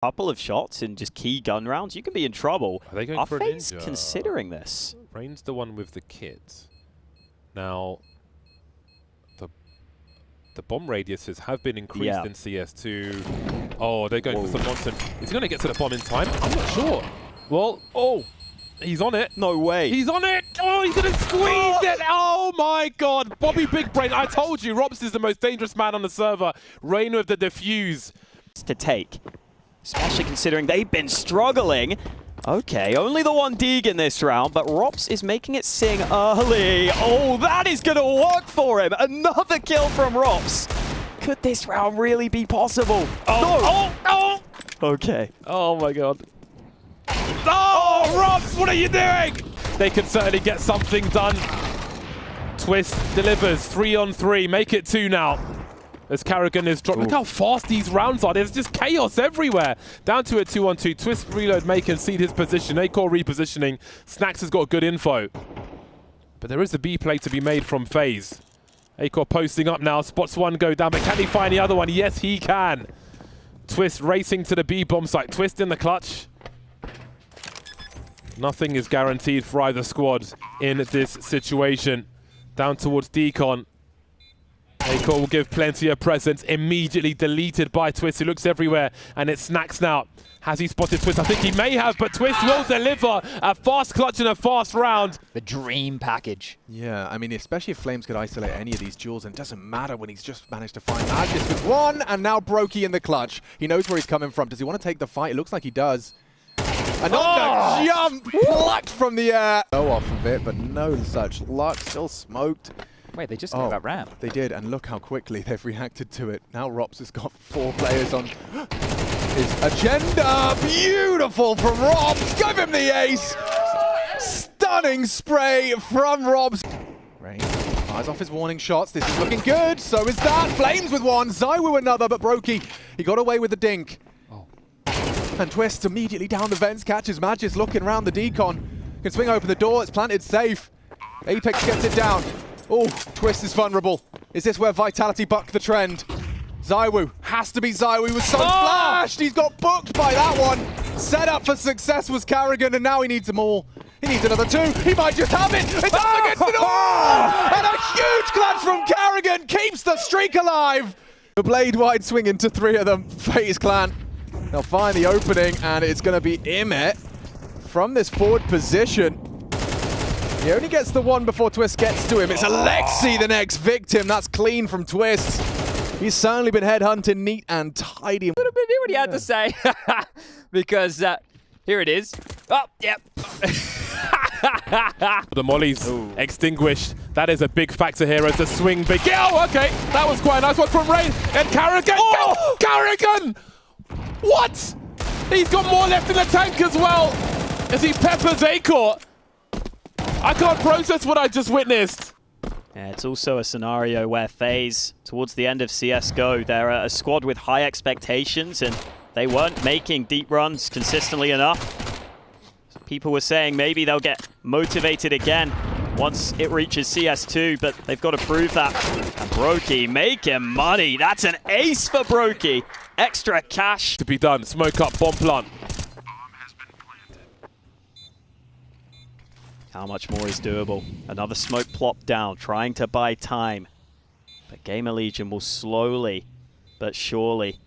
couple of shots in just key gun rounds, you can be in trouble. Are they going Are for FAZE a ninja? considering this? Rain's the one with the kit. Now, the bomb radiuses have been increased in CS2. Oh, they're going for some nonsense. Is he going to get to the bomb in time? I'm not sure. Well, oh, he's on it. No way. He's on it. Oh, he's going to squeeze it. Oh my God. Bobby Big Brain. I told you, ropz is the most dangerous man on the server. Rain with the defuse. To take, especially considering they've been struggling. Okay, only the one dig in this round, but ropz is making it sing early. Oh, that is going to work for him. Another kill from ropz. Could this round really be possible? Oh, no. oh. Okay. Oh my God. Oh, ropz, what are you doing? They can certainly get something done. twistzz delivers 3-on-3. Make it 2 now. As karrigan is dropped. Look how fast these rounds are. There's just chaos everywhere. Down to a 2-on-2. twistzz reload may concede his position. Acor repositioning. Snax has got good info. But there is a B play to be made from FAZE. Acor posting up now. Spots one go down. But can he find the other one? Yes, he can. twistzz racing to the B bomb site. twistzz in the clutch. Nothing is guaranteed for either squad in this situation. Down towards Decon. Acor will give plenty of presence. Immediately deleted by twistzz, who looks everywhere, and it's Snax now. Has he spotted twistzz? I think he may have, but twistzz will deliver a fast clutch and a fast round. The dream package. Yeah, I mean, especially if Flames could isolate any of these duels, and it doesn't matter when he's just managed to find Magis with one, and now broky in the clutch. He knows where he's coming from. Does he want to take the fight? It looks like he does. Another jump plucked from the air. Go off of it, but no such luck. Still smoked. Wait, they just gave that ramp. They did, and look how quickly they've reacted to it. Now ropz has got 4 players on his agenda. Beautiful from ropz. Give him the ace. Stunning spray from ropz. Rain fires off his warning shots. This is looking good. So is that. Flames with one. zywoo another, but broky, he got away with the dink. And twistzz immediately down the vents, catches Magis looking around the decon. Can swing open the door, it's planted safe. Apex gets it down. Oh, twistzz is vulnerable. Is this where Vitality bucked the trend? zywoo, has to be zywoo. He was so flashed, he's got booked by that one. Set up for success was karrigan, and now he needs them all. He needs another 2, he might just have it. It's up against it all! And a huge clutch from karrigan keeps the streak alive. The blade wide swing into 3 of them, FaZe clan. They'll find the opening, and it's going to be Imet from this forward position. He only gets the one before twistzz gets to him. It's Alexi, the next victim. That's clean from twistzz. He's certainly been headhunting neat and tidy. A little bit hear what he had to say. Because here it is. Oh, yep. The mollies extinguished. That is a big factor here as the swing big. Oh, okay. That was quite a nice one from Rain. And karrigan. Oh! karrigan! What? He's got more left in the tank as well as he peppers Acor. I can't process what I just witnessed. Yeah, it's also a scenario where FaZe, towards the end of CSGO, they're a squad with high expectations, and they weren't making deep runs consistently enough. So people were saying maybe they'll get motivated again once it reaches CS2, but they've got to prove that. And broky making money. That's an ace for broky. Extra cash to be done. Smoke up, bomb plant. How much more is doable? Another smoke plop down, trying to buy time. But Game Legion will slowly but surely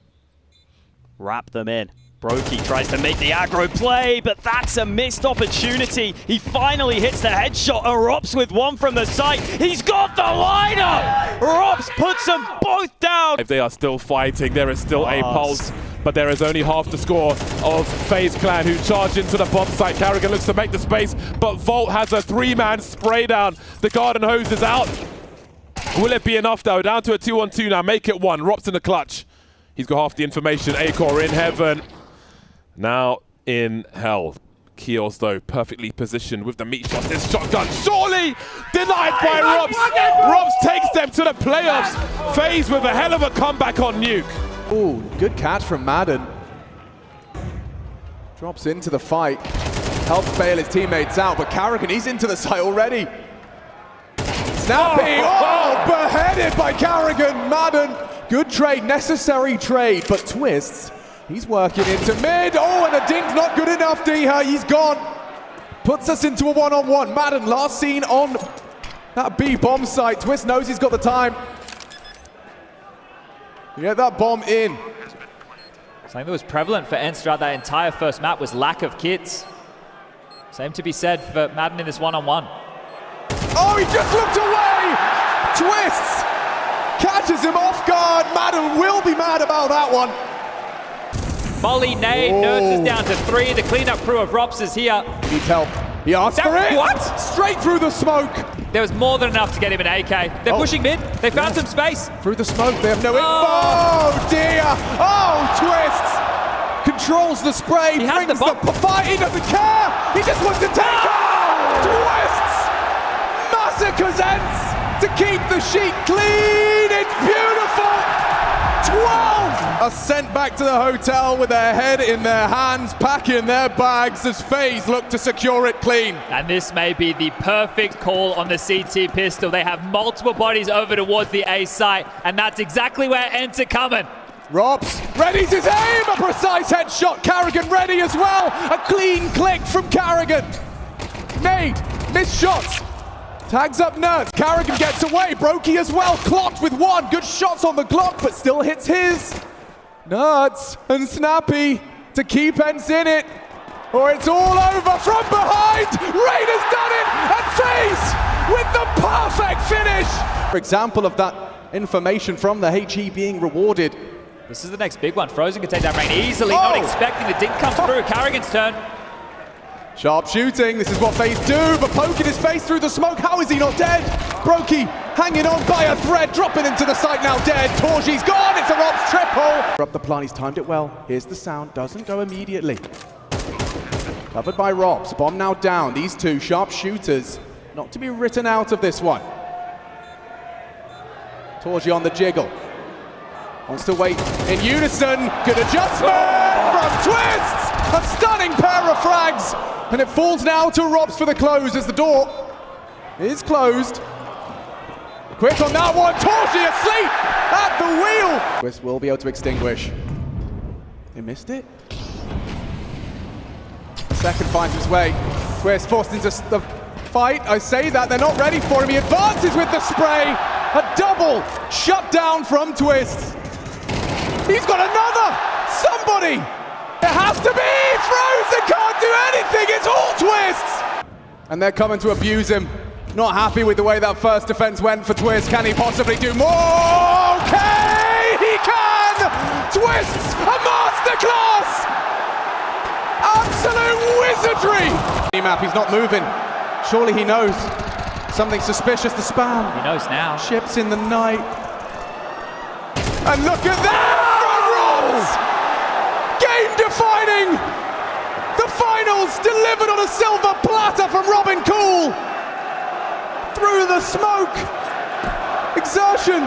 wrap them in. broky tries to make the aggro play, but that's a missed opportunity. He finally hits the headshot. ropz with one from the site. He's got the lineup! ropz puts them both down. If they are still fighting, there is still a pulse. But there is only half the score of FaZe clan, who charge into the bomb site. karrigan looks to make the space, but Volt has a 3-man spray down. The garden hose is out. Will it be enough though? Down to a 2-on-2 now. Make it 1. ropz in the clutch. He's got half the information. Acor in heaven. Now in hell. Keels though perfectly positioned with the meat shot. This shotgun surely denied by ropz. ropz takes them to the playoffs. FaZe with a hell of a comeback on Nuke. Ooh, good catch from Madden. Drops into the fight. Helps bail his teammates out, but karrigan, he's into the site already. Snappy! Oh, beheaded by karrigan. Madden, good trade, necessary trade, but twistzz He's working into mid. Oh, and a dink's not good enough, Diha. He's gone. Puts us into a one-on-one. Madden last seen on that B bomb site. twistzz knows he's got the time. Get that bomb in. Something that was prevalent for ENCE throughout that entire first map was lack of kits. Same to be said for Madden in this one-on-one. Oh, he just looked away! twistzz catches him off guard. Madden will be mad about that one. Molly, nade, Nerds is down to 3. The cleanup crew of ropz is here. Needs help. He asks for it. What? Straight through the smoke. There was more than enough to get him an AK. They're pushing mid. They found some space. Through the smoke, they have no info. Oh dear. Oh, twistzz controls the spray. He has brings the bomb. fight. He doesn't care. He just wants to take it. twistzz massacres ENCE to keep the sheet clean. It's beautiful. 12 are sent back to the hotel with their head in their hands, packing their bags as FAZE look to secure it clean. And this may be the perfect call on the CT pistol. They have multiple bodies over towards the A site, and that's exactly where ENCE are coming. ropz readies his aim, a precise headshot. Karrigan ready as well. A clean click from Karrigan. Nade, missed shots. Tags up Nerds. Karrigan gets away. Broky as well. Clocked with one. Good shots on the Glock, but still hits his. Nerds and Snappy to keep ENCE in it, or it's all over from behind. Rain has done it, and FAZE with the perfect finish. For example of that information from the HE being rewarded. This is the next big one. Frozen can take that Rain easily, not expecting the dink comes through. Karrigan's turn. Sharp shooting, this is what FAZE do, but poking his face through the smoke. How is he not dead? broky hanging on by a thread, dropping into the site now dead. twistzz gone, it's a ropz triple. Up the plan, he's timed it well. Here's the sound, doesn't go immediately. Covered by ropz, bomb now down. These two sharp shooters, not to be written out of this one. twistzz on the jiggle. Wants to wait in unison. Good adjustment from twistzz. A stunning pair of frags. And it falls now to ropz for the close as the door is closed. Quick on that one. twistzz asleep at the wheel. twistzz will be able to extinguish. They missed it. Second finds his way. twistzz forced into the fight. I say that, they're not ready for him. He advances with the spray. A double shutdown from twistzz. He's got another! Somebody! It has to be! Frozen can't do anything! It's all twistzz! And they're coming to abuse him. Not happy with the way that first defense went for twistzz. Can he possibly do more? Okay! He can! twistzz! A masterclass! Absolute wizardry! Map, he's not moving. Surely he knows. Something suspicious to spam. He knows now. Ships in the night. And look at that! Game defining! The finals delivered on a silver platter from Robin Cool! Through the smoke! Exertion!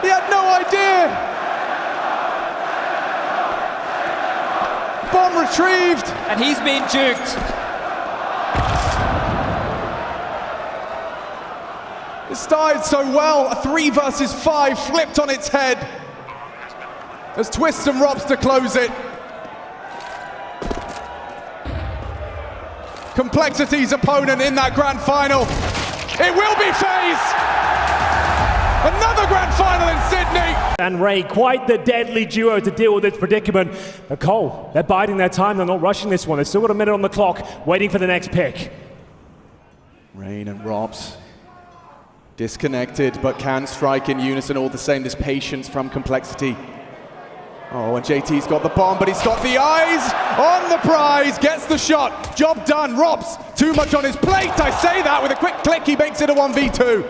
He had no idea! Bomb retrieved! And he's been juked. It started so well, a 3 versus 5 flipped on its head. As twistzz and ropz to close it. Complexity's opponent in that grand final. It will be FAZE! Another grand final in Sydney! And Ray, quite the deadly duo to deal with this predicament. But Cole, they're biding their time, they're not rushing this one. They've still got a minute on the clock, waiting for the next pick. Rain and ropz. Disconnected, but can strike in unison all the same. This patience from Complexity. Oh, and JT's got the bomb, but he's got the eyes on the prize. Gets the shot. Job done. ropz, too much on his plate. I say that with a quick click. He makes it a 1v2.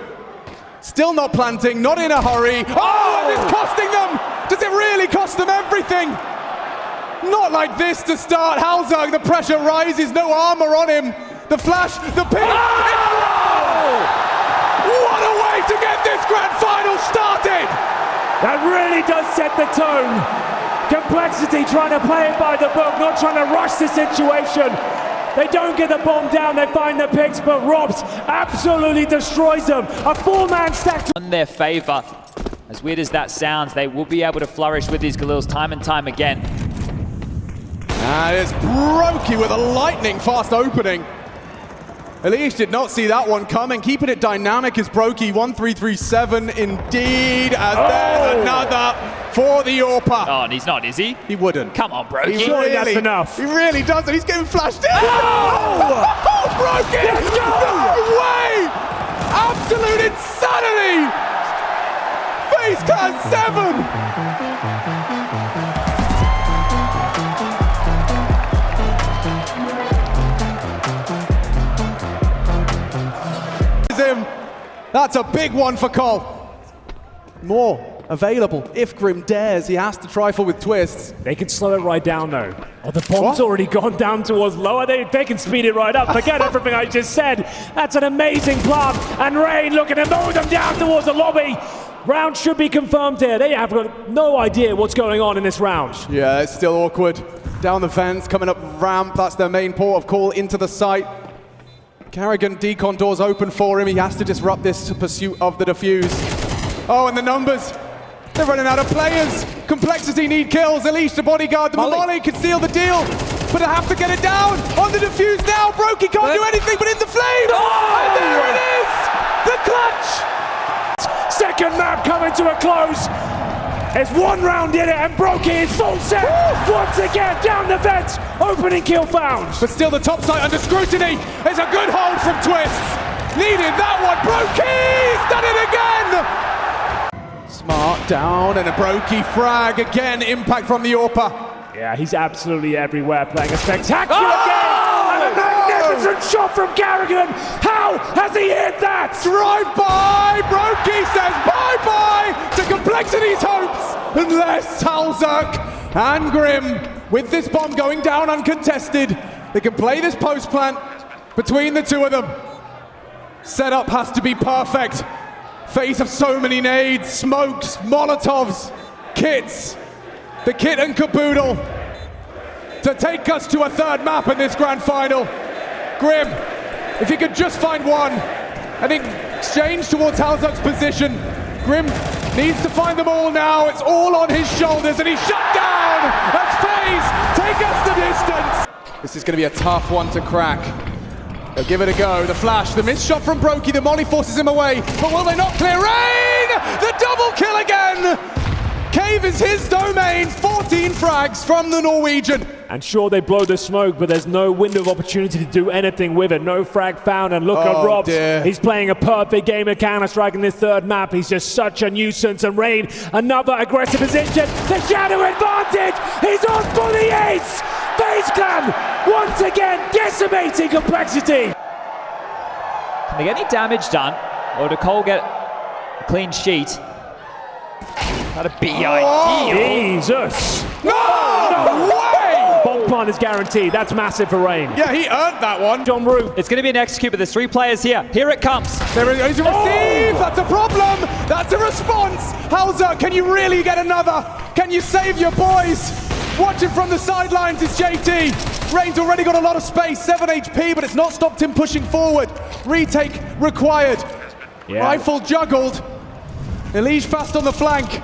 Still not planting, not in a hurry. Oh, and it's costing them. Does it really cost them everything? Not like this to start. Halzag, the pressure rises. No armor on him. The flash, the ping. Oh! What a way to get this grand final started! That really does set the tone. Complexity trying to play it by the book, not trying to rush the situation. They don't get the bomb down, they find the picks, but ropz absolutely destroys them. A 4-man stack. In their favor. As weird as that sounds, they will be able to flourish with these Galils time and time again. And it's broky with a lightning fast opening. Elige did not see that one coming. Keeping it dynamic is broky. 1-3-3-7 indeed, as there's another for the AWPer. Oh, and he's not, is he? He wouldn't. Come on, broky. Surely that's enough. He really doesn't. He's getting flashed in. Oh! Oh, broky! No way! Absolute insanity! FaZe Clan 7! Him. That's a big one for Cole. More available if Grim dares. He has to trifle with twistzz. They can slow it right down though. Oh, the bomb's already gone down towards lower. They can speed it right up. Forget everything I just said. That's an amazing plant. And Rain looking to move them down towards the lobby. Round should be confirmed here. They have got no idea what's going on in this round. Yeah, it's still awkward. Down the fence, coming up ramp. That's their main port of call into the site. Carrigan decon doors open for him. He has to disrupt this pursuit of the defuse. Oh, and the numbers. They're running out of players. Complexity need kills. Elige to bodyguard. The Molly can seal the deal. But I have to get it down. On the defuse now. broky can't do anything but in the flame. Oh! And there it is. The clutch. Second map coming to a close. There's one round in it and broky is full set. Once again, down the vents. Opening kill found. But still the top side under scrutiny. There's a good hold from twistzz. Needed that one. broky! He's done it again! Smart down and a broky frag. Again, impact from the AWPer. Yeah, he's absolutely everywhere, playing a spectacular game. And a magnificent shot from Carrigan. How has he hit that? Drive by. broky says bye-bye to Complexity's hopes. Unless Talzerk and Grim, with this bomb going down uncontested, they can play this post plant between the two of them. Setup has to be perfect. FaZe have so many nades, smokes, molotovs, kits. The kit and caboodle to take us to a third map in this grand final. Grim, if he could just find one, I think exchange towards Talzerk's position. Grim needs to find them all now. It's all on his shoulders and he's shut down as FaZe take us the distance. This is going to be a tough one to crack. They'll give it a go. The flash, the missed shot from broky, the molly forces him away. But will they not clear? Rain! The double kill again! Cave is his domain. 14 frags from the Norwegian. And sure, they blow the smoke, but there's no window of opportunity to do anything with it. No frag found, and look at ropz. Dear. He's playing a perfect game of Counter-Strike in this third map. He's just such a nuisance. And Rain, another aggressive position. The shadow advantage. He's on for the ace. FaZe Clan once again decimating Complexity. Can they get any damage done? Or did Cole get a clean sheet? That'd be ideal. Jesus. No way! Bomb plant is guaranteed. That's massive for Rain. Yeah, he earned that one. John Root. It's going to be an execute, but there's 3 players here. Here it comes. There is a receive. That's a problem. That's a response. Hauser, can you really get another? Can you save your boys? Watching from the sidelines is JT. Rain's already got a lot of space, 7 HP, but it's not stopped him pushing forward. Retake required. Yeah. Rifle juggled. Elige fast on the flank.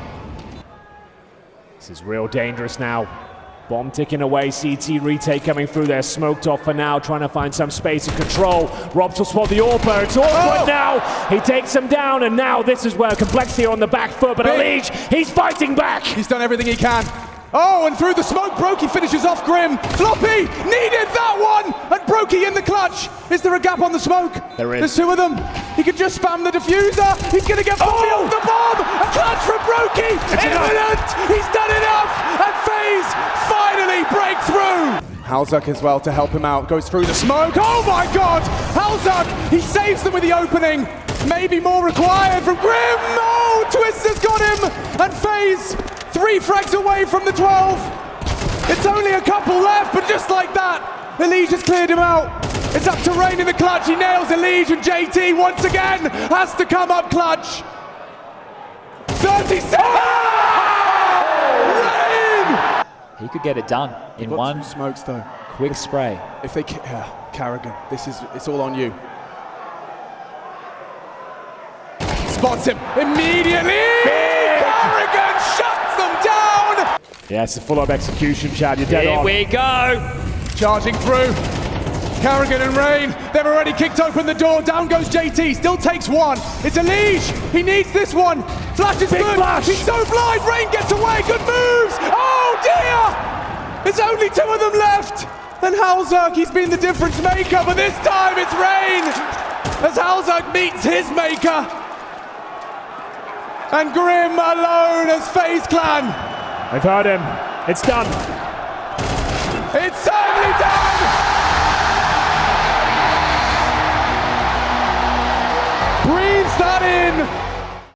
This is real dangerous now. Bomb ticking away, CT retake coming through there, smoked off for now, trying to find some space and control. ropz will spot the AWPer, it's awkward now. He takes him down, and now this is where Complexity on the back foot, but Elige, he's fighting back. He's done everything he can. Oh, and through the smoke, broky finishes off Grim. Floppy needed that one, and broky in the clutch. Is there a gap on the smoke? There is. There's 2 of them. He could just spam the diffuser. He's going to get Floppy off the bomb. A clutch from broky. Imminent. He's done enough, and FaZe finally break through. Halzak as well to help him out. Goes through the smoke. Oh my God! Halzak, he saves them with the opening. Maybe more required from Grim. Oh, twistzz has got him, and FaZe 3 frags away from the 12. It's only a couple left, but just like that, Elige has cleared him out. It's up to Rain in the clutch. He nails Elige, and JT once again has to come up clutch. 37. Rain! He could get it done in one smokes though. quick spray. If they Carrigan, it's all on you. Spots him immediately. Carrigan shuts them down. Yeah, it's a full-up execution, Chad. You're dead Here on. we go. Charging through. Carrigan and Rain, they've already kicked open the door. Down goes JT, still takes one. It's elige. He needs this one. Flash is Big good. flash. He's so blind. Rain gets away. Good moves. Oh dear. There's only 2 of them left. And Halzerk, he's been the difference maker, but this time it's Rain as Halzerk meets his maker. And Grim alone as FaZe Clan. They've heard him. It's done. It's certainly done. Breathes that in.